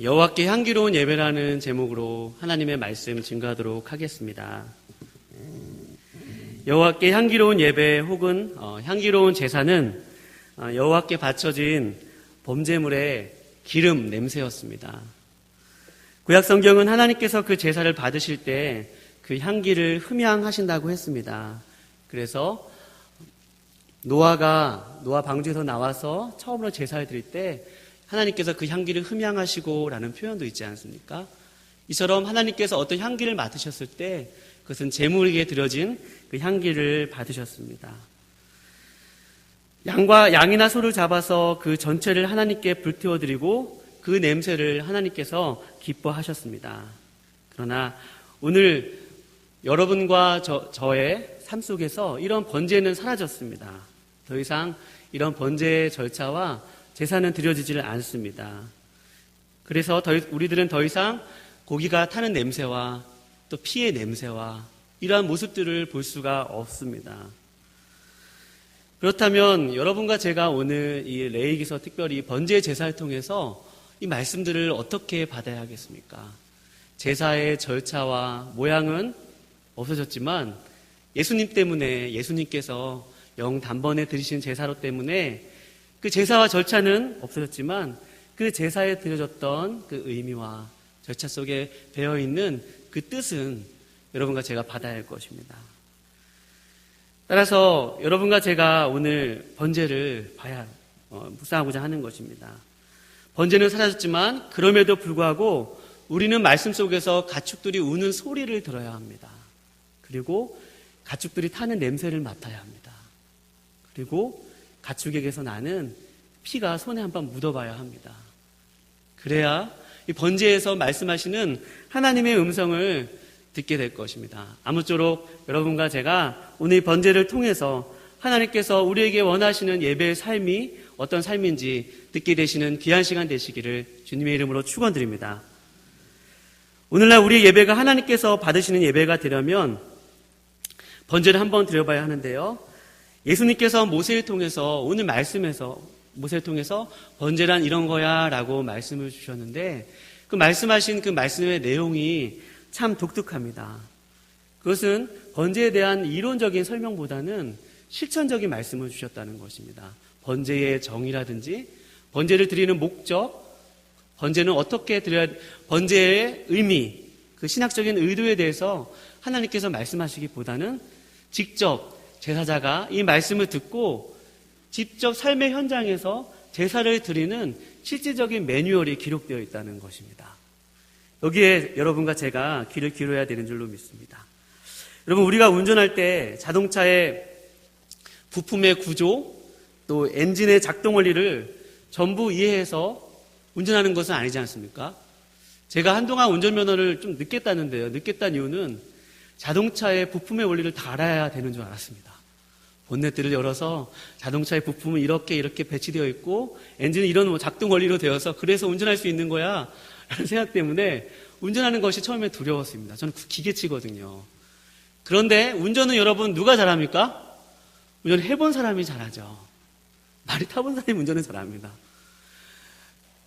여호와께 향기로운 예배라는 제목으로 하나님의 말씀 증거하도록 하겠습니다. 여호와께 향기로운 예배 혹은 향기로운 제사는 여호와께 바쳐진 범제물의 기름 냄새였습니다. 구약 성경은 하나님께서 그 제사를 받으실 때 그 향기를 흠향하신다고 했습니다. 그래서 노아 방주에서 나와서 처음으로 제사를 드릴 때 하나님께서 그 향기를 흠향하시고 라는 표현도 있지 않습니까? 이처럼 하나님께서 어떤 향기를 맡으셨을 때 그것은 제물에게 드려진 그 향기를 받으셨습니다. 양이나 소를 잡아서 그 전체를 하나님께 불태워드리고 그 냄새를 하나님께서 기뻐하셨습니다. 그러나 오늘 여러분과 저의 삶 속에서 이런 번제는 사라졌습니다. 더 이상 이런 번제의 절차와 제사는 드려지지를 않습니다. 그래서 우리들은 더 이상 고기가 타는 냄새와 또 피의 냄새와 이러한 모습들을 볼 수가 없습니다. 그렇다면 여러분과 제가 오늘 이 레위기서 특별히 번제 제사를 통해서 이 말씀들을 어떻게 받아야 하겠습니까? 제사의 절차와 모양은 없어졌지만 예수님 때문에 예수님께서 영 단번에 드리신 제사로 때문에 그 제사와 절차는 없어졌지만 그 제사에 드려졌던 그 의미와 절차 속에 배어있는 그 뜻은 여러분과 제가 받아야 할 것입니다. 따라서 여러분과 제가 오늘 번제를 묵상하고자 하는 것입니다. 번제는 사라졌지만 그럼에도 불구하고 우리는 말씀 속에서 가축들이 우는 소리를 들어야 합니다. 그리고 가축들이 타는 냄새를 맡아야 합니다. 그리고 가축에게서 나는 피가 손에 한번 묻어봐야 합니다. 그래야 이 번제에서 말씀하시는 하나님의 음성을 듣게 될 것입니다. 아무쪼록 여러분과 제가 오늘 번제를 통해서 하나님께서 우리에게 원하시는 예배의 삶이 어떤 삶인지 듣게 되시는 귀한 시간 되시기를 주님의 이름으로 축원드립니다. 오늘날 우리의 예배가 하나님께서 받으시는 예배가 되려면 번제를 한번 드려봐야 하는데요. 예수님께서 모세를 통해서 오늘 말씀에서 모세를 통해서 번제란 이런 거야 라고 말씀을 주셨는데 그 말씀하신 그 말씀의 내용이 참 독특합니다. 그것은 번제에 대한 이론적인 설명보다는 실천적인 말씀을 주셨다는 것입니다. 번제의 정의라든지 번제를 드리는 목적, 번제는 어떻게 드려야, 번제의 의미, 그 신학적인 의도에 대해서 하나님께서 말씀하시기보다는 직접 제사자가 이 말씀을 듣고 직접 삶의 현장에서 제사를 드리는 실질적인 매뉴얼이 기록되어 있다는 것입니다. 여기에 여러분과 제가 귀를 기울여야 되는 줄로 믿습니다. 여러분, 우리가 운전할 때 자동차의 부품의 구조, 또 엔진의 작동 원리를 전부 이해해서 운전하는 것은 아니지 않습니까? 제가 한동안 운전면허를 좀 늦게 땄는데요. 늦게 딴 이유는 자동차의 부품의 원리를 다 알아야 되는 줄 알았습니다. 본네트를 열어서 자동차의 부품은 이렇게 배치되어 있고 엔진은 이런 작동 원리로 되어서 그래서 운전할 수 있는 거야 라는 생각 때문에 운전하는 것이 처음에 두려웠습니다. 저는 기계치거든요. 그런데 운전은 여러분 누가 잘합니까? 운전 해본 사람이 잘하죠. 많이 타본 사람이 운전을 잘합니다.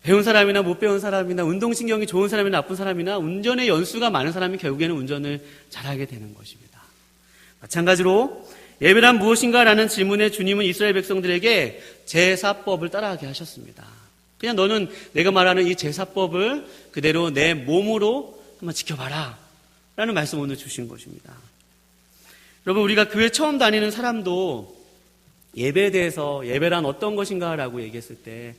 배운 사람이나 못 배운 사람이나 운동신경이 좋은 사람이나 나쁜 사람이나 운전의 연수가 많은 사람이 결국에는 운전을 잘하게 되는 것입니다. 마찬가지로 예배란 무엇인가 라는 질문에 주님은 이스라엘 백성들에게 제사법을 따라하게 하셨습니다. 그냥 너는 내가 말하는 이 제사법을 그대로 내 몸으로 한번 지켜봐라 라는 말씀 을 오늘 주신 것입니다. 여러분, 우리가 교회 처음 다니는 사람도 예배에 대해서 예배란 어떤 것인가 라고 얘기했을 때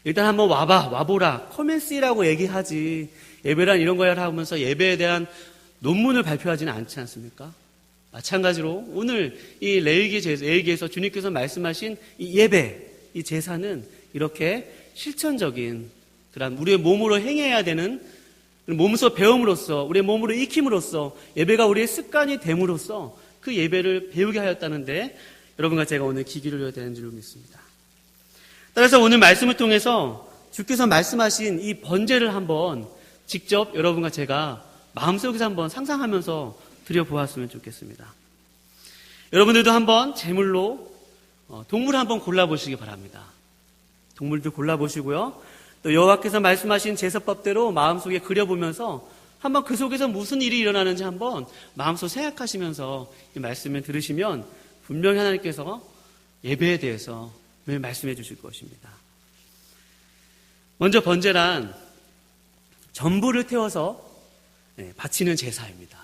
일단 한번 와보라, 커맨시라고 얘기하지 예배란 이런 거야 하면서 예배에 대한 논문을 발표하지는 않지 않습니까? 마찬가지로 오늘 이 레위기에서 주님께서 말씀하신 이 예배, 이 제사는 이렇게 실천적인 그런 우리의 몸으로 행해야 되는 몸소 배움으로써 우리의 몸으로 익힘으로써 예배가 우리의 습관이 됨으로써 그 예배를 배우게 하였다는데 여러분과 제가 오늘 귀 기울여야 되는 줄 믿습니다. 따라서 오늘 말씀을 통해서 주께서 말씀하신 이 번제를 한번 직접 여러분과 제가 마음속에서 한번 상상하면서 드려보았으면 좋겠습니다. 여러분들도 한번 제물로 동물 한번 골라보시기 바랍니다. 동물도 골라보시고요. 또 여호와께서 말씀하신 제사법대로 마음속에 그려보면서 한번 그 속에서 무슨 일이 일어나는지 한번 마음속 생각하시면서 이 말씀을 들으시면 분명히 하나님께서 예배에 대해서 매일 말씀해 주실 것입니다. 먼저 번제란 전부를 태워서 바치는 제사입니다.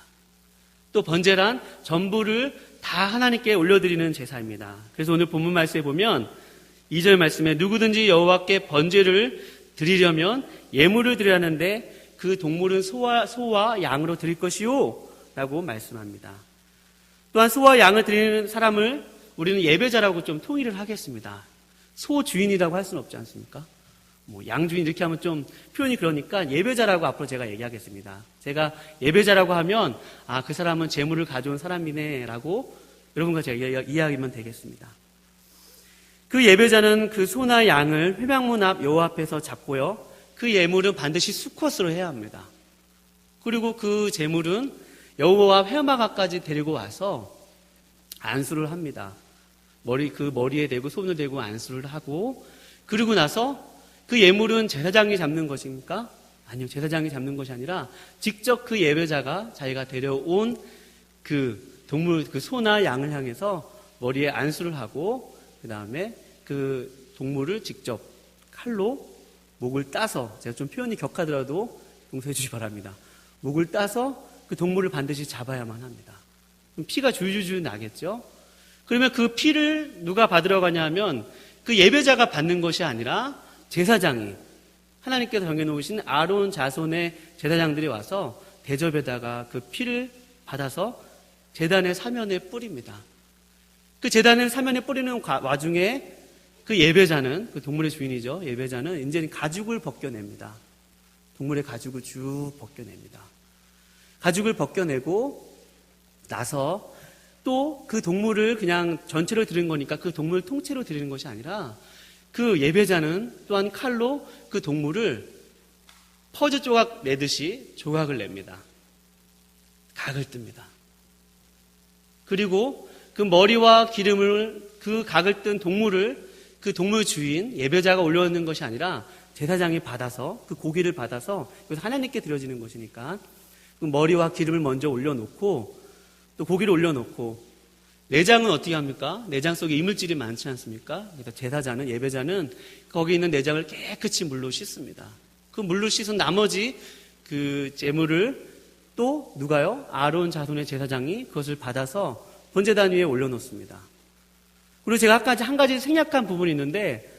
또 번제란 전부를 다 하나님께 올려드리는 제사입니다. 그래서 오늘 본문 말씀에 보면 2절 말씀에 누구든지 여호와께 번제를 드리려면 예물을 드리라는데 그 동물은 소와 양으로 드릴 것이요 라고 말씀합니다. 또한 소와 양을 드리는 사람을 우리는 예배자라고 좀 통일을 하겠습니다. 소 주인이라고 할 수는 없지 않습니까? 양 주인 이렇게 하면 좀 표현이 그러니까 예배자라고 앞으로 제가 얘기하겠습니다. 제가 예배자라고 하면 그 사람은 재물을 가져온 사람이네 라고 여러분과 제가 이야기하면 되겠습니다. 그 예배자는 그 소나 양을 회막문 앞 여호와 앞에서 잡고요. 그 예물은 반드시 수컷으로 해야 합니다. 그리고 그 제물은 여호와 회막 앞까지 데리고 와서 안수를 합니다. 그 머리에 대고 손을 대고 안수를 하고 그리고 나서 그 예물은 제사장이 잡는 것입니까? 아니요. 제사장이 잡는 것이 아니라 직접 그 예배자가 자기가 데려온 그 동물, 그 소나 양을 향해서 머리에 안수를 하고 그 다음에 그 동물을 직접 칼로 목을 따서, 제가 좀 표현이 격하더라도 용서해 주시기 바랍니다. 목을 따서 그 동물을 반드시 잡아야만 합니다. 그럼 피가 줄줄줄 나겠죠? 그러면 그 피를 누가 받으러 가냐 하면 그 예배자가 받는 것이 아니라 제사장이, 하나님께서 정해놓으신 아론 자손의 제사장들이 와서 대접에다가 그 피를 받아서 제단의 사면에 뿌립니다. 그 제단의 사면에 뿌리는 와중에 그 예배자는, 그 동물의 주인이죠. 예배자는 이제는 가죽을 벗겨냅니다. 동물의 가죽을 쭉 벗겨냅니다. 가죽을 벗겨내고 나서 또 그 동물을 그냥 전체로 드리는 거니까 그 동물 통째로 드리는 것이 아니라 그 예배자는 또한 칼로 그 동물을 퍼즐 조각 내듯이 조각을 냅니다. 각을 뜹니다. 그리고 그 머리와 기름을, 그 각을 뜬 동물을 그 동물 주인 예배자가 올려놓는 것이 아니라 제사장이 받아서 그 고기를 받아서 그래서 하나님께 드려지는 것이니까 그 머리와 기름을 먼저 올려놓고 또 고기를 올려놓고 내장은 어떻게 합니까? 내장 속에 이물질이 많지 않습니까? 그래서 제사자는, 예배자는 거기 있는 내장을 깨끗이 물로 씻습니다. 그 물로 씻은 나머지 그 제물을 또 누가요? 아론 자손의 제사장이 그것을 받아서 번제단 위에 올려놓습니다. 그리고 제가 아까 한 가지 생략한 부분이 있는데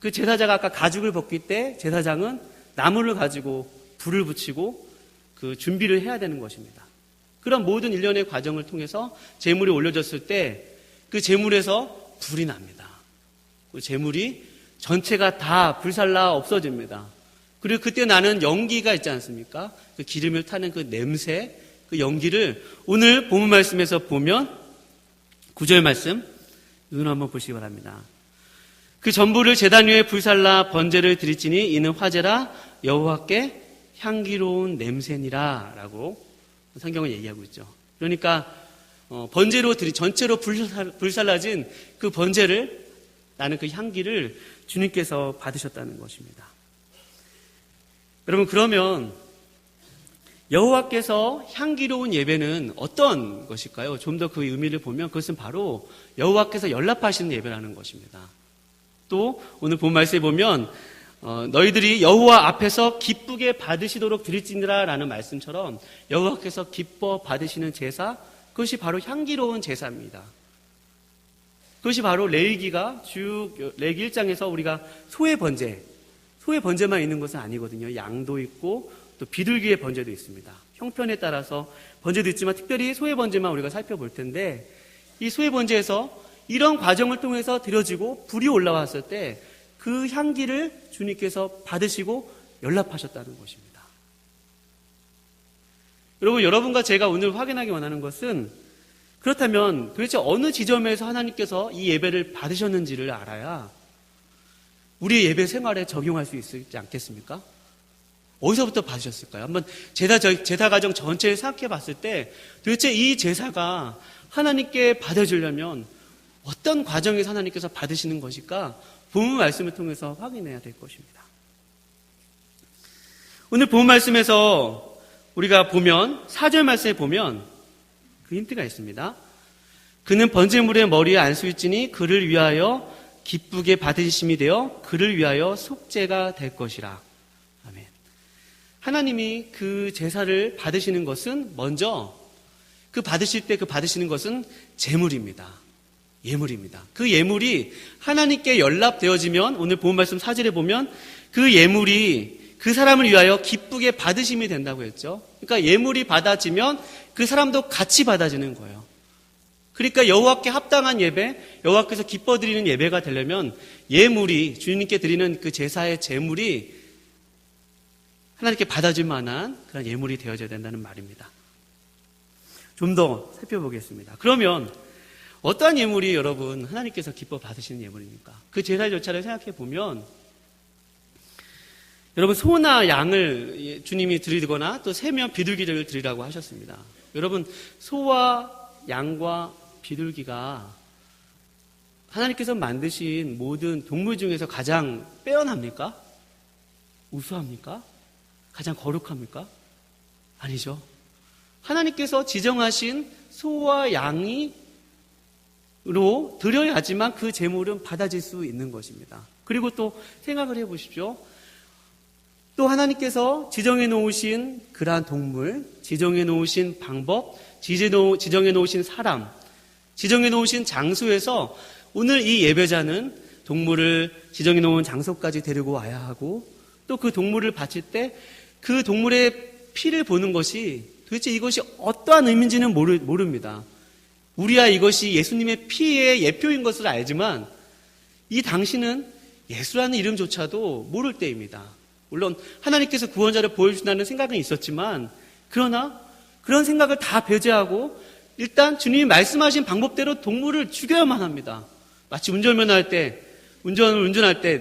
그 제사자가 아까 가죽을 벗길 때 제사장은 나무를 가지고 불을 붙이고 그 준비를 해야 되는 것입니다. 그런 모든 일련의 과정을 통해서 제물이 올려졌을 때 그 제물에서 불이 납니다. 그 제물이 전체가 다 불살라 없어집니다. 그리고 그때 나는 연기가 있지 않습니까? 그 기름을 타는 그 냄새, 그 연기를 오늘 본문 말씀에서 보면 9절 말씀 눈 한번 보시기 바랍니다. 그 전부를 제단 위에 불살라 번제를 드릴지니 이는 화제라 여호와께 향기로운 냄새니라 라고 성경은 얘기하고 있죠. 그러니까 번제로 전체로 불살라진 그 번제를, 나는 그 향기를 주님께서 받으셨다는 것입니다. 여러분, 그러면 여호와께서 향기로운 예배는 어떤 것일까요? 좀 더 그 의미를 보면 그것은 바로 여호와께서 연락하시는 예배라는 것입니다. 또 오늘 본 말씀에 보면 너희들이 여호와 앞에서 기쁘게 받으시도록 드릴지니라 라는 말씀처럼 여호와께서 기뻐 받으시는 제사, 그것이 바로 향기로운 제사입니다. 그것이 바로 레위기가 레위기 1장에서 우리가 소의 번제만 있는 것은 아니거든요. 양도 있고 또 비둘기의 번제도 있습니다. 형편에 따라서 번제도 있지만 특별히 소의 번제만 우리가 살펴볼 텐데 이 소의 번제에서 이런 과정을 통해서 드려지고 불이 올라왔을 때 그 향기를 주님께서 받으시고 연락하셨다는 것입니다. 여러분과 제가 오늘 확인하기 원하는 것은 그렇다면 도대체 어느 지점에서 하나님께서 이 예배를 받으셨는지를 알아야 우리의 예배 생활에 적용할 수 있지 않겠습니까? 어디서부터 받으셨을까요? 한번 제사 과정 전체를 생각해 봤을 때 도대체 이 제사가 하나님께 받아주려면 어떤 과정에서 하나님께서 받으시는 것일까? 본문 말씀을 통해서 확인해야 될 것입니다. 오늘 본 말씀에서 우리가 보면 4절 말씀에 보면 그 힌트가 있습니다. 그는 번제물의 머리에 안수일지니 그를 위하여 기쁘게 받으심이 되어 그를 위하여 속죄가 될 것이라. 아멘. 하나님이 그 제사를 받으시는 것은 먼저 그 받으실 때 그 받으시는 것은 제물입니다. 예물입니다. 그 예물이 하나님께 연락되어지면 오늘 본 말씀 4절에 보면 그 예물이 그 사람을 위하여 기쁘게 받으심이 된다고 했죠. 그러니까 예물이 받아지면 그 사람도 같이 받아지는 거예요. 그러니까 여호와께 합당한 예배, 여호와께서 기뻐 드리는 예배가 되려면 예물이 주님께 드리는 그 제사의 제물이 하나님께 받아질 만한 그런 예물이 되어져야 된다는 말입니다. 좀 더 살펴보겠습니다. 그러면 어떠한 예물이 여러분 하나님께서 기뻐 받으시는 예물입니까? 그 제사의 절차를 생각해 보면 여러분 소나 양을 주님이 드리거나 또 새면 비둘기를 드리라고 하셨습니다. 여러분 소와 양과 비둘기가 하나님께서 만드신 모든 동물 중에서 가장 빼어납니까? 우수합니까? 가장 거룩합니까? 아니죠. 하나님께서 지정하신 소와 양이로 드려야지만 그 제물은 받아질 수 있는 것입니다. 그리고 또 생각을 해보십시오. 또 하나님께서 지정해 놓으신 그러한 동물, 지정해 놓으신 방법, 지정해 놓으신 사람, 지정해 놓으신 장소에서 오늘 이 예배자는 동물을 지정해 놓은 장소까지 데리고 와야 하고 또 그 동물을 바칠 때 그 동물의 피를 보는 것이 도대체 이것이 어떠한 의미인지는 모릅니다. 우리야 이것이 예수님의 피의 예표인 것을 알지만 이 당시는 예수라는 이름조차도 모를 때입니다. 물론 하나님께서 구원자를 보여주신다는 생각은 있었지만 그러나 그런 생각을 다 배제하고 일단 주님이 말씀하신 방법대로 동물을 죽여야만 합니다. 마치 운전할 때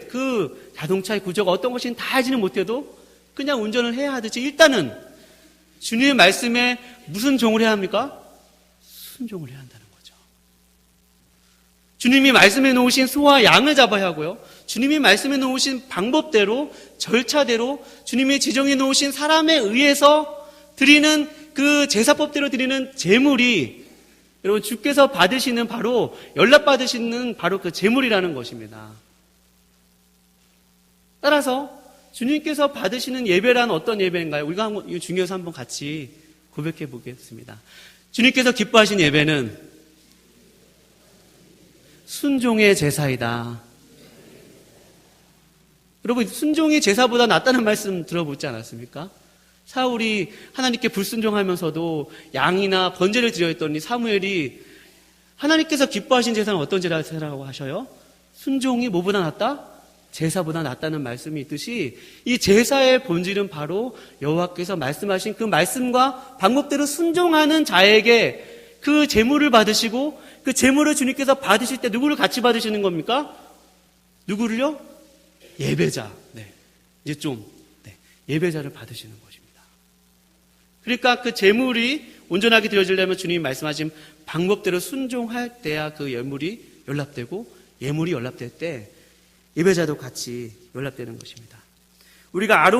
그 자동차의 구조가 어떤 것인지 다 알지는 못해도 그냥 운전을 해야 하듯이 일단은 주님의 말씀에 무슨 종을 해야 합니까? 순종을 해야 한다는 거죠. 주님이 말씀해 놓으신 소와 양을 잡아야 하고요. 주님이 말씀해 놓으신 방법대로 절차대로 주님이 지정해 놓으신 사람에 의해서 드리는 그 제사법대로 드리는 제물이 여러분 주께서 받으시는 바로 연락받으시는 바로 그 제물이라는 것입니다. 따라서 주님께서 받으시는 예배란 어떤 예배인가요? 우리가 한번 이거 중요해서 한번 같이 고백해 보겠습니다. 주님께서 기뻐하신 예배는 순종의 제사이다. 여러분 순종이 제사보다 낫다는 말씀 들어보지 않았습니까? 사울이 하나님께 불순종하면서도 양이나 번제를 드려 했더니 사무엘이 하나님께서 기뻐하신 제사는 어떤 제사라고 하셔요? 순종이 뭐보다 낫다? 제사보다 낫다는 말씀이 있듯이 이 제사의 본질은 바로 여호와께서 말씀하신 그 말씀과 방법대로 순종하는 자에게 그 제물을 받으시고 그 제물을 주님께서 받으실 때 누구를 같이 받으시는 겁니까? 누구를요? 예배자. 네. 이제 좀 예배자를 받으시는 것입니다. 그러니까 그 제물이 온전하게 드려지려면 주님이 말씀하신 방법대로 순종할 때야 그 예물이 연락되고 예물이 연락될 때 예배자도 같이 연락되는 것입니다. 우리가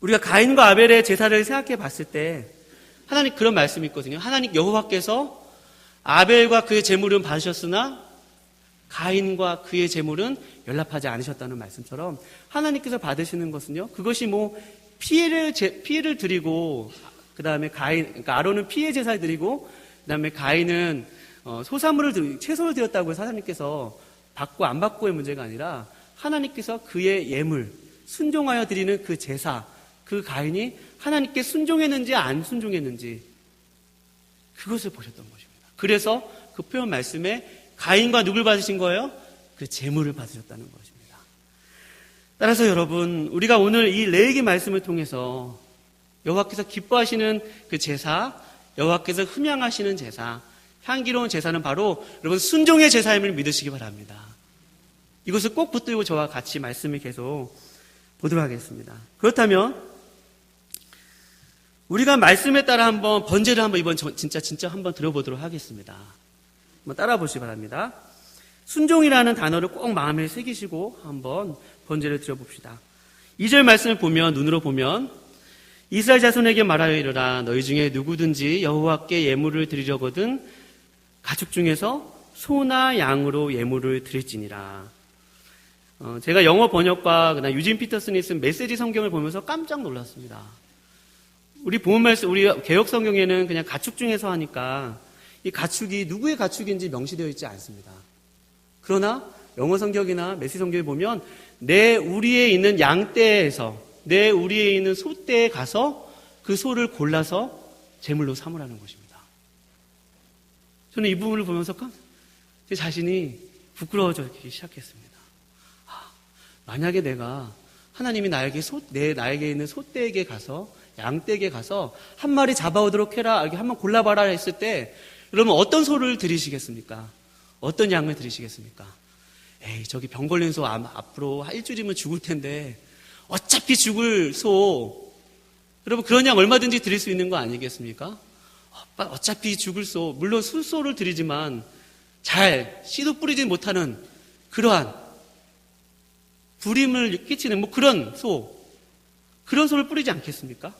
우리가 가인과 아벨의 제사를 생각해 봤을 때 하나님 그런 말씀이 있거든요. 하나님 여호와께서 아벨과 그의 제물은 받으셨으나 가인과 그의 제물은 연락하지 않으셨다는 말씀처럼 하나님께서 받으시는 것은요. 그것이 뭐 피해를 드리고 그다음에 그러니까 아론은 피해 제사를 드리고 그다음에 가인은 소산물을 채소를 드렸다고 해서 하나님께서 받고 안 받고의 문제가 아니라 하나님께서 그의 예물 순종하여 드리는 그 제사 그 가인이 하나님께 순종했는지 안 순종했는지 그것을 보셨던 것입니다. 그래서 그 표현 말씀에 가인과 누굴 받으신 거예요? 그 제물을 받으셨다는 것입니다. 따라서 여러분 우리가 오늘 이 레위기 말씀을 통해서 여호와께서 기뻐하시는 그 제사 여호와께서 흠양하시는 제사 향기로운 제사는 바로 여러분 순종의 제사임을 믿으시기 바랍니다. 이것을 꼭 붙들고 저와 같이 말씀을 계속 보도록 하겠습니다. 그렇다면 우리가 말씀에 따라 한번 번제를 한번 이번 진짜 한번 들어보도록 하겠습니다. 한번 따라 보시기 바랍니다. 순종이라는 단어를 꼭 마음에 새기시고 한번 번제를 드려봅시다. 2절 말씀을 보면, 눈으로 보면, 이스라엘 자손에게 말하여 이르라. 너희 중에 누구든지 여호와께 예물을 드리려거든 가축 중에서 소나 양으로 예물을 드릴지니라. 제가 영어 번역과 그다음 유진 피터슨이 쓴 메시지 성경을 보면서 깜짝 놀랐습니다. 우리 본문 말씀, 우리 개역 성경에는 그냥 가축 중에서 하니까 이 가축이 누구의 가축인지 명시되어 있지 않습니다. 그러나 영어 성경이나 메시지 성경에 보면 내 우리에 있는 양떼에서, 내 우리에 있는 소떼에 가서 그 소를 골라서 제물로 삼으라는 것입니다. 저는 이 부분을 보면서 제 자신이 부끄러워지기 시작했습니다. 만약에 내가 하나님이 나에게 있는 소떼에게 가서, 양떼에게 가서 한 마리 잡아오도록 해라, 한번 골라봐라 했을 때, 여러분 어떤 소를 드리시겠습니까? 어떤 양을 드리시겠습니까? 에이, 저기 병 걸린 소 앞으로 일주일이면 죽을 텐데 어차피 죽을 소, 여러분 그런 양 얼마든지 드릴 수 있는 거 아니겠습니까? 어차피 죽을 소, 물론 술소를 드리지만 잘 씨도 뿌리지 못하는 그러한 불임을 끼치는 그런 소를 뿌리지 않겠습니까?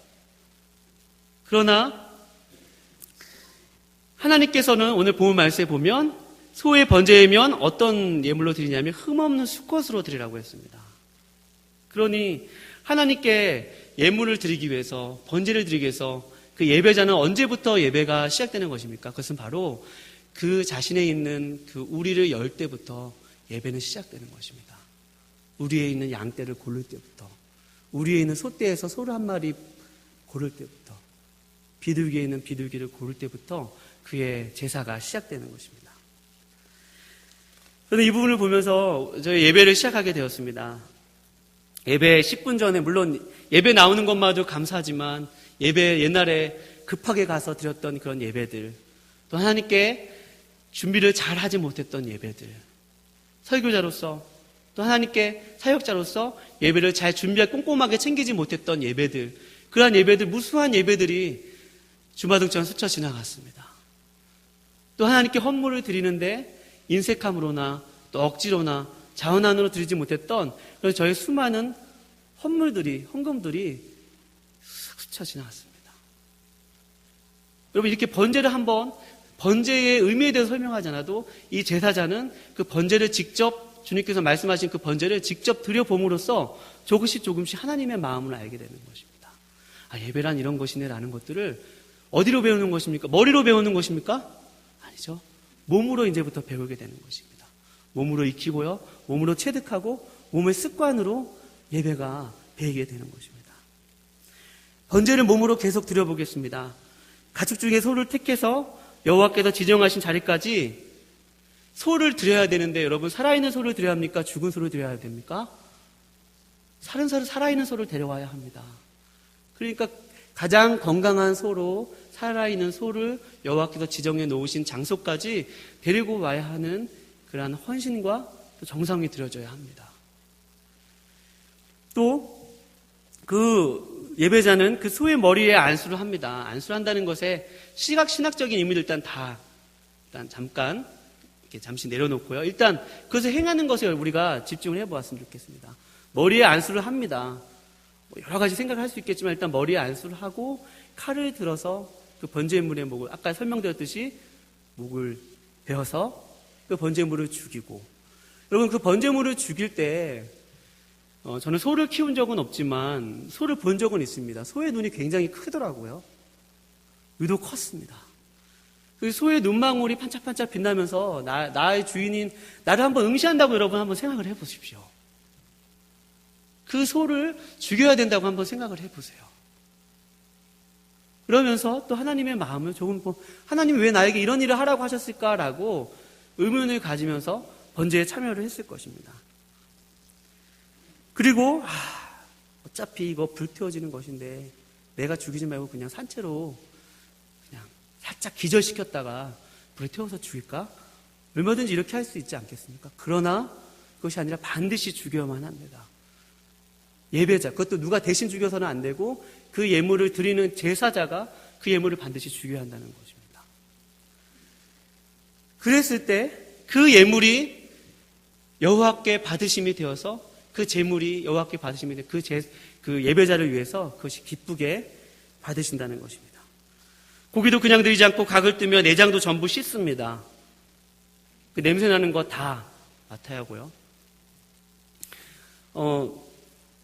그러나 하나님께서는 오늘 본문 말씀에 보면 소의 번제이면 어떤 예물로 드리냐면 흠없는 수컷으로 드리라고 했습니다. 그러니 하나님께 예물을 드리기 위해서, 번제를 드리기 위해서 그 예배자는 언제부터 예배가 시작되는 것입니까? 그것은 바로 그 자신에 있는 그 우리를 열 때부터 예배는 시작되는 것입니다. 우리에 있는 양떼를 고를 때부터, 우리에 있는 소떼에서 소를 한 마리 고를 때부터, 비둘기에 있는 비둘기를 고를 때부터 그의 제사가 시작되는 것입니다. 저는 이 부분을 보면서 저희 예배를 시작하게 되었습니다. 예배 10분 전에, 물론 예배 나오는 것마저 감사하지만 예배 옛날에 급하게 가서 드렸던 그런 예배들, 또 하나님께 준비를 잘 하지 못했던 예배들, 설교자로서 또 하나님께 사역자로서 예배를 잘 꼼꼼하게 챙기지 못했던 예배들, 그러한 예배들, 무수한 예배들이 주마등처럼 스쳐 지나갔습니다. 또 하나님께 헌물을 드리는데 인색함으로나 또 억지로나 자원안으로 드리지 못했던 그런 저의 수많은 헌금들이 스쳐 지나갔습니다. 여러분, 이렇게 번제를 한번, 번제의 의미에 대해서 설명하지 않아도 이 제사자는 그 번제를 직접, 주님께서 말씀하신 그 번제를 직접 드려봄으로써 조금씩 하나님의 마음을 알게 되는 것입니다. 예배란 이런 것이네 라는 것들을 어디로 배우는 것입니까? 머리로 배우는 것입니까? 아니죠. 몸으로 이제부터 배우게 되는 것입니다. 몸으로 익히고요, 몸으로 체득하고 몸의 습관으로 예배가 배이게 되는 것입니다. 번제를 몸으로 계속 드려보겠습니다. 가축 중에 소를 택해서 여호와께서 지정하신 자리까지 소를 드려야 되는데, 여러분 살아있는 소를 드려야 합니까? 죽은 소를 드려야 됩니까? 살아있는 소를 데려와야 합니다. 그러니까 가장 건강한 소로, 살아있는 소를 여호와께서 지정해 놓으신 장소까지 데리고 와야 하는 그러한 헌신과 또 정성이 들여져야 합니다. 또 그 예배자는 그 소의 머리에 안수를 합니다. 안수를 한다는 것에 신학적인 의미를 일단 잠깐 이렇게 잠시 내려놓고요. 일단 그것을 행하는 것에 우리가 집중을 해보았으면 좋겠습니다. 머리에 안수를 합니다. 여러 가지 생각을 할 수 있겠지만 일단 머리에 안수를 하고 칼을 들어서 그 번제물의 목을, 아까 설명드렸듯이 목을 베어서 그 번제물을 죽이고, 여러분 그 번제물을 죽일 때 저는 소를 키운 적은 없지만 소를 본 적은 있습니다. 소의 눈이 굉장히 크더라고요. 유독 컸습니다. 그 소의 눈망울이 반짝반짝 빛나면서 나의 주인인 나를 한번 응시한다고 여러분 한번 생각을 해보십시오. 그 소를 죽여야 된다고 한번 생각을 해보세요. 그러면서 또 하나님의 마음을 조금 하나님이 왜 나에게 이런 일을 하라고 하셨을까라고 의문을 가지면서 번제에 참여를 했을 것입니다. 그리고 어차피 이거 불태워지는 것인데 내가 죽이지 말고 그냥 산채로 그냥 살짝 기절시켰다가 불에 태워서 죽일까? 얼마든지 이렇게 할 수 있지 않겠습니까? 그러나 그것이 아니라 반드시 죽여야만 합니다. 예배자, 그것도 누가 대신 죽여서는 안 되고 그 예물을 드리는 제사자가 그 예물을 반드시 죽여야 한다는 것입니다. 그랬을 때 그 예물이 여호와께 받으심이 되어서 그 제물이 여호와께 받으시면 그 예배자를 위해서 그것이 기쁘게 받으신다는 것입니다. 고기도 그냥 드리지 않고 각을 뜨며 내장도 전부 씻습니다. 그 냄새 나는 거 다 맡아야 하고요.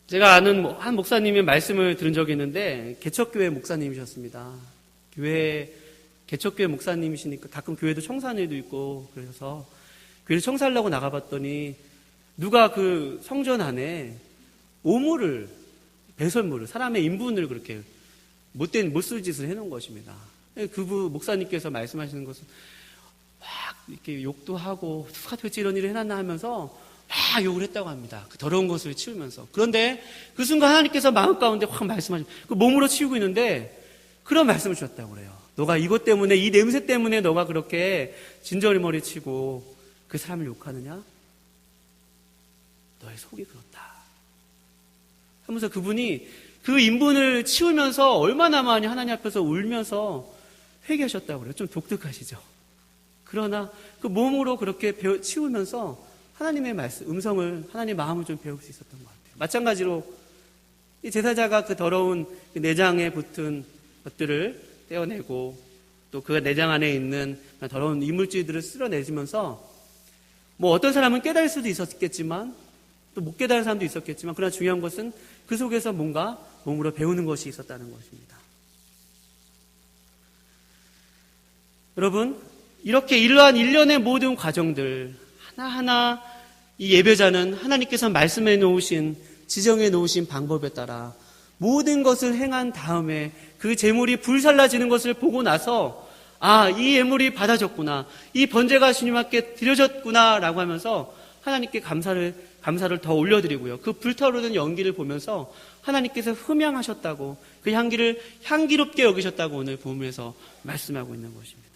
제가 아는 한 목사님의 말씀을 들은 적이 있는데 개척교회 목사님이셨습니다. 개척교회 목사님이시니까 가끔 교회도 청산회도 있고 그래서 교회를 청소하려고 나가봤더니 누가 그 성전 안에 오물을, 배설물을, 사람의 인분을 그렇게 못쓸 짓을 해놓은 것입니다. 그 목사님께서 말씀하시는 것은 막 이렇게 욕도 하고 누가 도대체 이런 일을 해놨나 하면서 막 욕을 했다고 합니다. 그 더러운 것을 치우면서. 그런데 그 순간 하나님께서 마음 가운데 확 말씀하시고 그 몸으로 치우고 있는데 그런 말씀을 주셨다고 그래요. 너가 이것 때문에, 이 냄새 때문에 너가 그렇게 진저리머리 치고 그 사람을 욕하느냐? 너의 속이 그렇다 하면서 그분이 그 인분을 치우면서 얼마나 많이 하나님 앞에서 울면서 회개하셨다고 그래요. 좀 독특하시죠? 그러나 그 몸으로 그렇게 치우면서 하나님의 말씀, 음성을, 하나님의 마음을 좀 배울 수 있었던 것 같아요. 마찬가지로 이 제사자가 그 더러운 그 내장에 붙은 것들을 떼어내고 또 그 내장 안에 있는 더러운 이물질들을 쓸어내시면서 뭐 어떤 사람은 깨달을 수도 있었겠지만 또 못 깨달은 사람도 있었겠지만 그러나 중요한 것은 그 속에서 뭔가 몸으로 배우는 것이 있었다는 것입니다. 여러분, 이렇게 이러한 일련의 모든 과정들 하나하나 이 예배자는 하나님께서 말씀해 놓으신, 지정해 놓으신 방법에 따라 모든 것을 행한 다음에 그 제물이 불살라지는 것을 보고 나서 이 예물이 받아졌구나, 이 번제가 주님 앞에 드려졌구나 라고 하면서 하나님께 감사를 더 올려드리고요. 그 불타오르는 연기를 보면서 하나님께서 흠양하셨다고, 그 향기를 향기롭게 여기셨다고 오늘 본문에서 말씀하고 있는 것입니다.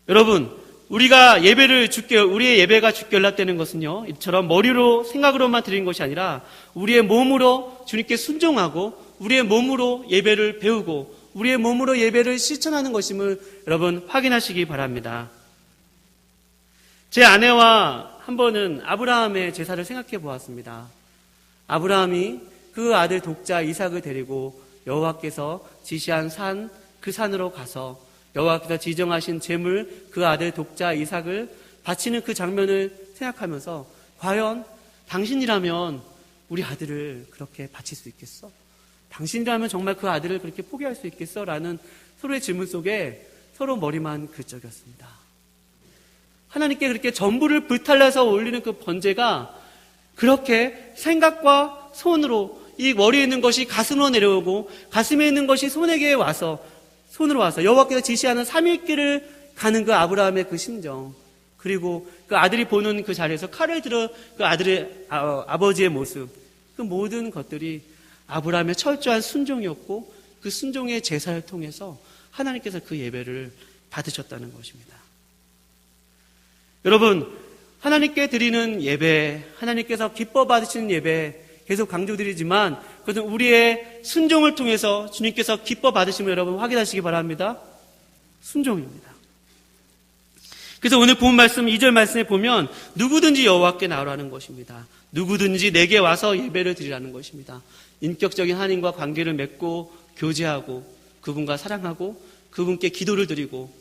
여러분, 우리의 예배가 주께 연락되는 것은요, 이처럼 머리로 생각으로만 드리는 것이 아니라 우리의 몸으로 주님께 순종하고 우리의 몸으로 예배를 배우고 우리의 몸으로 예배를 실천하는 것임을 여러분 확인하시기 바랍니다. 제 아내와 한 번은 아브라함의 제사를 생각해 보았습니다. 아브라함이 그 아들 독자 이삭을 데리고 여호와께서 지시한 그 산으로 가서 여호와께서 지정하신 제물 그 아들 독자 이삭을 바치는 그 장면을 생각하면서 과연 당신이라면 우리 아들을 그렇게 바칠 수 있겠어? 당신이라면 정말 그 아들을 그렇게 포기할 수 있겠어? 라는 서로의 질문 속에 서로 머리만 긁적였습니다. 하나님께 그렇게 전부를 불탈라서 올리는 그 번제가 그렇게 생각과 손으로, 이 머리에 있는 것이 가슴으로 내려오고 가슴에 있는 것이 손으로 와서 여호와께서 지시하는 3일길을 가는 그 아브라함의 그 심정, 그리고 그 아들이 보는 그 자리에서 칼을 들어 그 아버지의 모습, 그 모든 것들이 아브라함의 철저한 순종이었고 그 순종의 제사를 통해서 하나님께서 그 예배를 받으셨다는 것입니다. 여러분, 하나님께 드리는 예배, 하나님께서 기뻐 받으시는 예배 계속 강조드리지만 그것은 우리의 순종을 통해서 주님께서 기뻐 받으심을 여러분 확인하시기 바랍니다. 순종입니다. 그래서 오늘 본 말씀 2절 말씀에 보면 누구든지 여호와께 나오라는 것입니다. 누구든지 내게 와서 예배를 드리라는 것입니다. 인격적인 하나님과 관계를 맺고 교제하고 그분과 사랑하고 그분께 기도를 드리고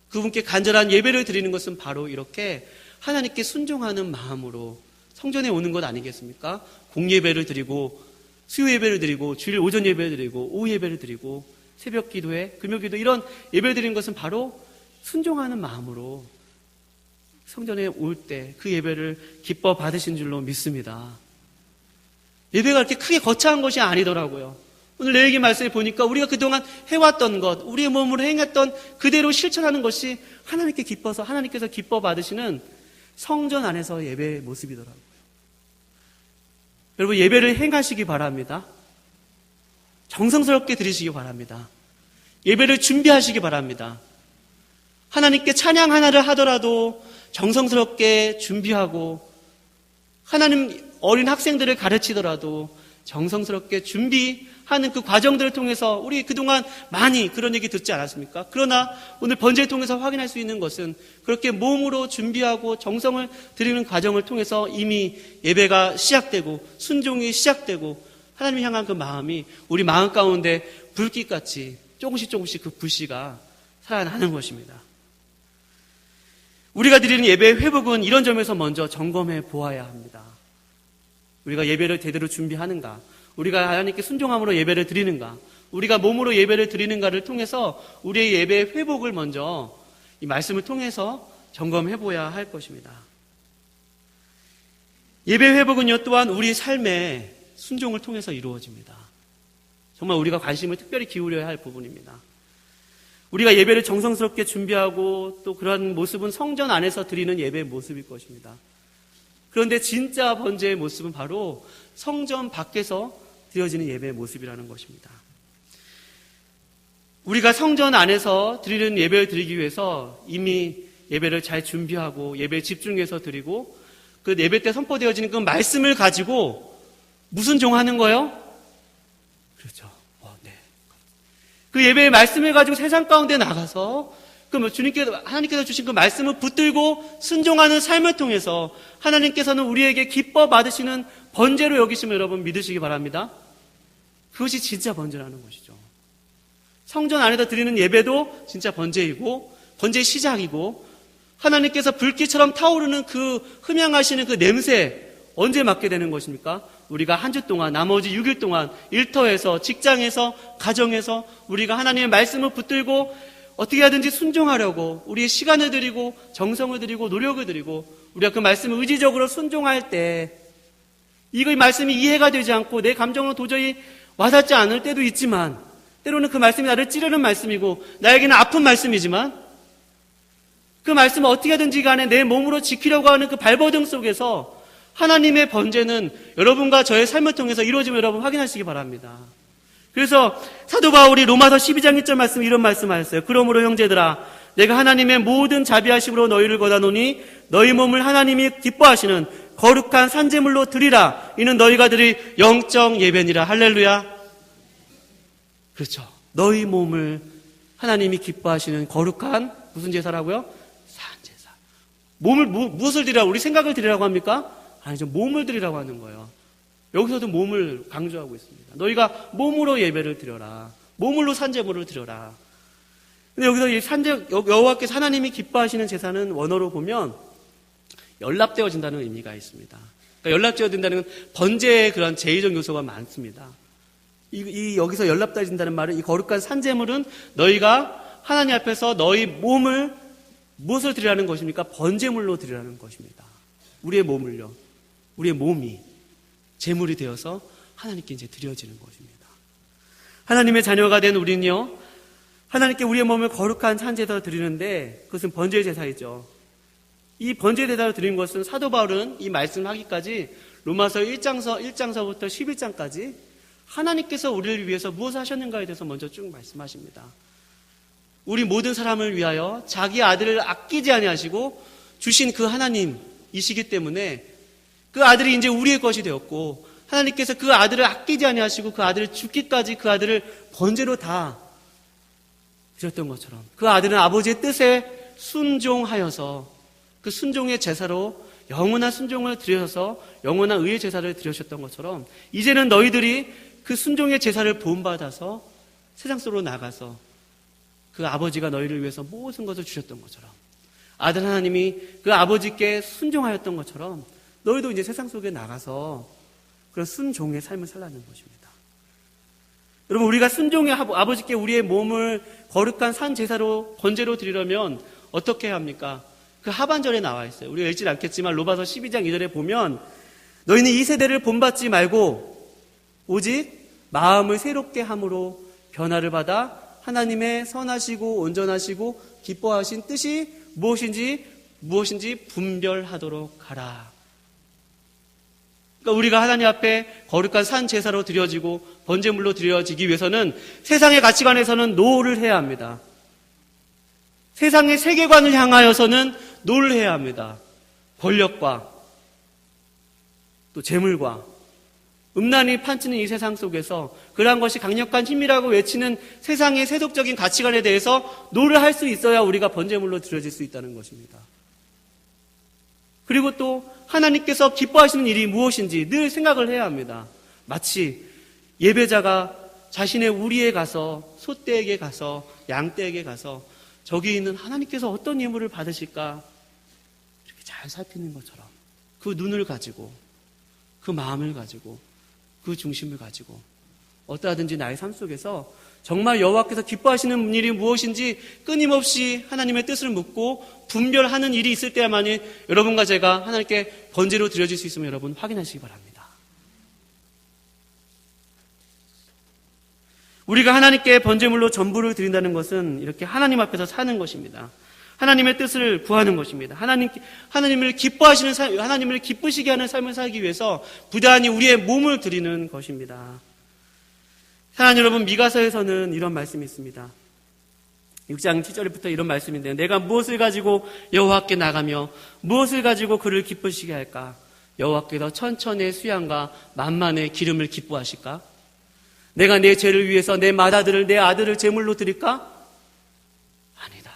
그분께 간절한 예배를 드리는 것은 바로 이렇게 하나님께 순종하는 마음으로 성전에 오는 것 아니겠습니까? 공예배를 드리고 수요 예배를 드리고 주일 오전 예배를 드리고 오후 예배를 드리고 새벽 기도회, 금요 기도 이런 예배를 드리는 것은 바로 순종하는 마음으로 성전에 올 때 그 예배를 기뻐 받으신 줄로 믿습니다. 예배가 그렇게 크게 거창한 것이 아니더라고요. 오늘 레위기 말씀에 보니까 우리가 그동안 해왔던 것, 우리의 몸으로 행했던 그대로 실천하는 것이 하나님께 기뻐서 하나님께서 기뻐 받으시는 성전 안에서 예배의 모습이더라고요. 여러분, 예배를 행하시기 바랍니다. 정성스럽게 드리시기 바랍니다. 예배를 준비하시기 바랍니다. 하나님께 찬양 하나를 하더라도 정성스럽게 준비하고 하나님 어린 학생들을 가르치더라도 정성스럽게 준비하는 그 과정들을 통해서 우리 그동안 많이 그런 얘기 듣지 않았습니까? 그러나 오늘 번제를 통해서 확인할 수 있는 것은 그렇게 몸으로 준비하고 정성을 들이는 과정을 통해서 이미 예배가 시작되고 순종이 시작되고 하나님을 향한 그 마음이 우리 마음 가운데 불빛같이 조금씩 그 불씨가 살아나는 것입니다. 우리가 드리는 예배의 회복은 이런 점에서 먼저 점검해 보아야 합니다. 우리가 예배를 제대로 준비하는가? 우리가 하나님께 순종함으로 예배를 드리는가? 우리가 몸으로 예배를 드리는가를 통해서 우리의 예배의 회복을 먼저 이 말씀을 통해서 점검해 보아야 할 것입니다. 예배 회복은요, 또한 우리 삶의 순종을 통해서 이루어집니다. 정말 우리가 관심을 특별히 기울여야 할 부분입니다. 우리가 예배를 정성스럽게 준비하고 또 그런 모습은 성전 안에서 드리는 예배의 모습일 것입니다. 그런데 진짜 번제의 모습은 바로 성전 밖에서 드려지는 예배의 모습이라는 것입니다. 우리가 성전 안에서 드리는 예배를 드리기 위해서 이미 예배를 잘 준비하고 예배에 집중해서 드리고 그 예배 때 선포되어지는 그 말씀을 가지고 무슨 종하는 거예요? 그렇죠. 네. 그 예배의 말씀을 가지고 세상 가운데 나가서 하나님께서 주신 그 말씀을 붙들고 순종하는 삶을 통해서 하나님께서는 우리에게 기뻐 받으시는 번제로 여기심을 여러분 믿으시기 바랍니다. 그것이 진짜 번제라는 것이죠. 성전 안에서 드리는 예배도 진짜 번제이고 번제의 시작이고 하나님께서 불길처럼 타오르는 그 흠향하시는 그 냄새 언제 맡게 되는 것입니까? 우리가 한 주 동안 나머지 6일 동안 일터에서 직장에서 가정에서 우리가 하나님의 말씀을 붙들고 어떻게 하든지 순종하려고 우리의 시간을 드리고 정성을 드리고 노력을 드리고 우리가 그 말씀을 의지적으로 순종할 때 이 말씀이 이해가 되지 않고 내 감정으로 도저히 와닿지 않을 때도 있지만 때로는 그 말씀이 나를 찌르는 말씀이고 나에게는 아픈 말씀이지만 그 말씀을 어떻게 하든지 간에 내 몸으로 지키려고 하는 그 발버둥 속에서 하나님의 번제는 여러분과 저의 삶을 통해서 이루어짐을 여러분 확인하시기 바랍니다. 그래서 사도 바울이 로마서 12장 1절 말씀 이런 말씀하셨어요. 그러므로 형제들아 내가 하나님의 모든 자비하심으로 너희를 거다노니 너희 몸을 하나님이 기뻐하시는 거룩한 산제물로 드리라. 이는 너희가 드릴 영적 예배니라. 할렐루야. 그렇죠. 너희 몸을 하나님이 기뻐하시는 거룩한 무슨 제사라고요? 산제사. 몸을 무엇을 드리라고? 우리 생각을 드리라고 합니까? 아니죠. 몸을 드리라고 하는 거예요. 여기서도 몸을 강조하고 있습니다. 너희가 몸으로 예배를 드려라. 몸으로 산제물을 드려라. 근데 여기서 이 여호와께서 하나님이 기뻐하시는 제사는 원어로 보면 연락되어진다는 의미가 있습니다. 그러니까 연락되어진다는 건 번제의 그런 제의적 요소가 많습니다. 여기서 연락되어진다는 말은 이 거룩한 산제물은 너희가 하나님 앞에서 너희 몸을 무엇을 드리라는 것입니까? 번제물로 드리라는 것입니다. 우리의 몸을요. 우리의 몸이 제물이 되어서 하나님께 이제 드려지는 것입니다. 하나님의 자녀가 된 우리는요, 하나님께 우리의 몸을 거룩한 산제사로 드리는데 그것은 번제 제사이죠. 이 번제 제사로 드리는 것은 사도 바울은 이 말씀하기까지 로마서 1장서부터 11장까지 하나님께서 우리를 위해서 무엇을 하셨는가에 대해서 먼저 쭉 말씀하십니다. 우리 모든 사람을 위하여 자기 아들을 아끼지 아니하시고 주신 그 하나님이시기 때문에 그 아들이 이제 우리의 것이 되었고 하나님께서 그 아들을 아끼지 아니하시고 그 아들을 죽기까지 그 아들을 번제로 다 드렸던 것처럼 그 아들은 아버지의 뜻에 순종하여서 그 순종의 제사로 영원한 순종을 드려서 영원한 의의 제사를 드리셨던 것처럼 이제는 너희들이 그 순종의 제사를 본받아서 세상 속으로 나가서 그 아버지가 너희를 위해서 모든 것을 주셨던 것처럼 아들 하나님이 그 아버지께 순종하였던 것처럼 너희도 이제 세상 속에 나가서 그런 순종의 삶을 살라는 것입니다. 여러분 우리가 순종의 아버지께 우리의 몸을 거룩한 산 제사로 번제로 드리려면 어떻게 해야 합니까? 그 하반절에 나와 있어요. 우리가 읽지 않겠지만 로마서 12장 2절에 보면 너희는 이 세대를 본받지 말고 오직 마음을 새롭게 함으로 변화를 받아 하나님의 선하시고 온전하시고 기뻐하신 뜻이 무엇인지 분별하도록 하라. 그러니까 우리가 하나님 앞에 거룩한 산 제사로 드려지고 번제물로 드려지기 위해서는 세상의 가치관에서는 노를 해야 합니다. 세상의 세계관을 향하여서는 노를 해야 합니다. 권력과 또 재물과 음란이 판치는 이 세상 속에서 그러한 것이 강력한 힘이라고 외치는 세상의 세속적인 가치관에 대해서 노를 할 수 있어야 우리가 번제물로 드려질 수 있다는 것입니다. 그리고 또 하나님께서 기뻐하시는 일이 무엇인지 늘 생각을 해야 합니다. 마치 예배자가 자신의 우리에 가서 소떼에게 가서 양떼에게 가서 저기 있는 하나님께서 어떤 예물을 받으실까 이렇게 잘 살피는 것처럼 그 눈을 가지고 그 마음을 가지고 그 중심을 가지고 어떠하든지 나의 삶 속에서 정말 여호와께서 기뻐하시는 일이 무엇인지 끊임없이 하나님의 뜻을 묻고 분별하는 일이 있을 때야만이 여러분과 제가 하나님께 번제로 드려질 수 있으면 여러분 확인하시기 바랍니다. 우리가 하나님께 번제물로 전부를 드린다는 것은 이렇게 하나님 앞에서 사는 것입니다. 하나님의 뜻을 구하는 것입니다. 하나님을 기뻐하시는 삶, 하나님을 기쁘시게 하는 삶을 살기 위해서 부단히 우리의 몸을 드리는 것입니다. 사랑하는 여러분, 미가서에서는 이런 말씀이 있습니다. 6장 7절부터 이런 말씀인데요. 내가 무엇을 가지고 여호와께 나가며 무엇을 가지고 그를 기쁘시게 할까? 여호와께서 천천의 수양과 만만의 기름을 기뻐하실까? 내가 내 죄를 위해서 내 맏아들을 내 아들을 제물로 드릴까? 아니다.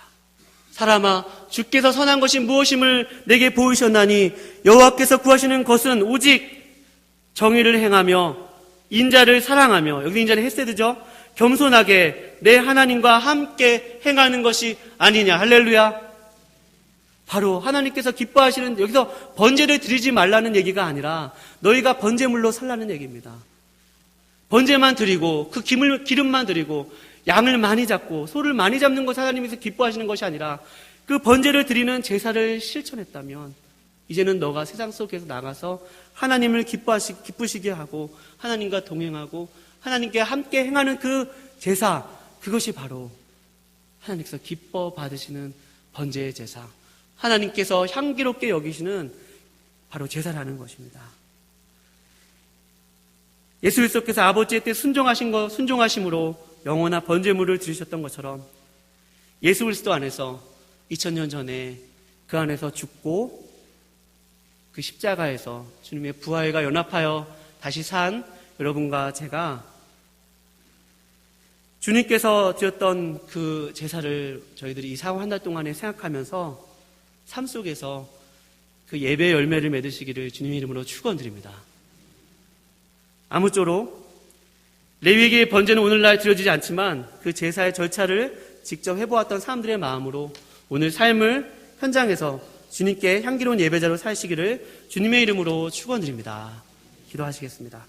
사람아, 주께서 선한 것이 무엇임을 내게 보이셨나니 여호와께서 구하시는 것은 오직 정의를 행하며 인자를 사랑하며, 여기 인자는 헤세드죠. 겸손하게 내 하나님과 함께 행하는 것이 아니냐. 할렐루야. 바로 하나님께서 기뻐하시는, 여기서 번제를 드리지 말라는 얘기가 아니라 너희가 번제물로 살라는 얘기입니다. 번제만 드리고 그 기름만 드리고 양을 많이 잡고 소를 많이 잡는 것을 하나님께서 기뻐하시는 것이 아니라 그 번제를 드리는 제사를 실천했다면 이제는 너가 세상 속에서 나가서 하나님을 기쁘시게 하고 하나님과 동행하고 하나님께 함께 행하는 그 제사, 그것이 바로 하나님께서 기뻐 받으시는 번제의 제사, 하나님께서 향기롭게 여기시는 바로 제사라는 것입니다. 예수 그리스도께서 아버지의 뜻 순종하심으로 영원한 번제물을 드리셨던 것처럼 예수 그리스도 안에서 2000년 전에 그 안에서 죽고 그 십자가에서 주님의 부활과 연합하여 다시 산 여러분과 제가 주님께서 드렸던 그 제사를 저희들이 이 사후 한 달 동안에 생각하면서 삶 속에서 그 예배의 열매를 맺으시기를 주님의 이름으로 축원드립니다. 아무쪼록 레위기의 번제는 오늘날 드려지지 않지만 그 제사의 절차를 직접 해보았던 사람들의 마음으로 오늘 삶을 현장에서 주님께 향기로운 예배자로 사시기를 주님의 이름으로 축원드립니다. 기도하시겠습니다.